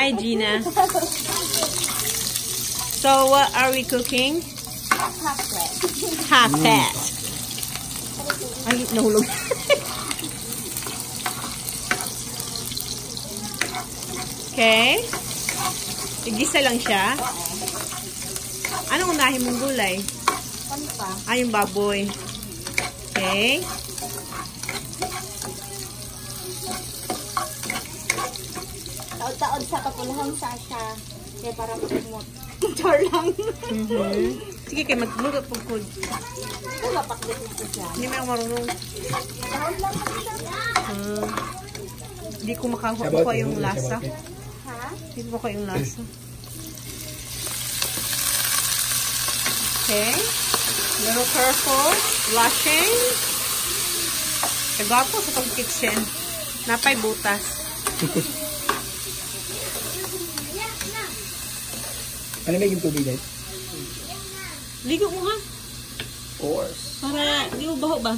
Hi, Gina. So, what are we cooking? Hot pot. Ay, nahulog. Okay. Igisa lang siya. Anong unahin mong gulay? Ah, yung baboy. Okay. Taod-taod sa kapulahang Sasha. Kaya parang kumot. Char lang. Sige, kayo magluto po ko. Ito mapaklit ito siya. Hindi mo ako marunong. Taod lang ako siya. Hindi ko makakuha yung lasa. Ha? Hindi ko makakuha yung lasa. Okay. Little careful. Washing. Kagapo sa pag-kitchen. Napay butas. Ano may tubig guys? Ligo mo nga. Of course. Para, di mo baho ba?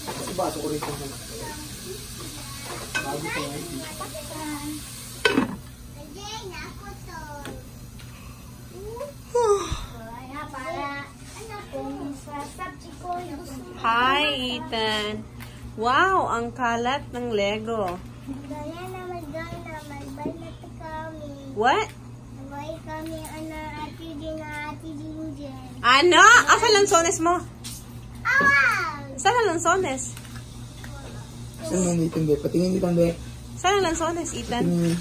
Kasi baso ko rin ito. Bago ko nga ito. Hi, Ethan. Wow, ang kalat ng Lego. What? Ano? Asa lansones mo? Saan ang lansones? Saan mo dito, be? Patingin dito, be. Saan ang lansones, Ethan? Patingin.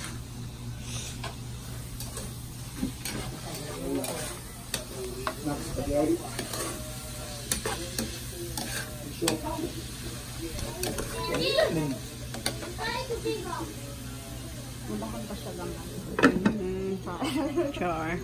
Char.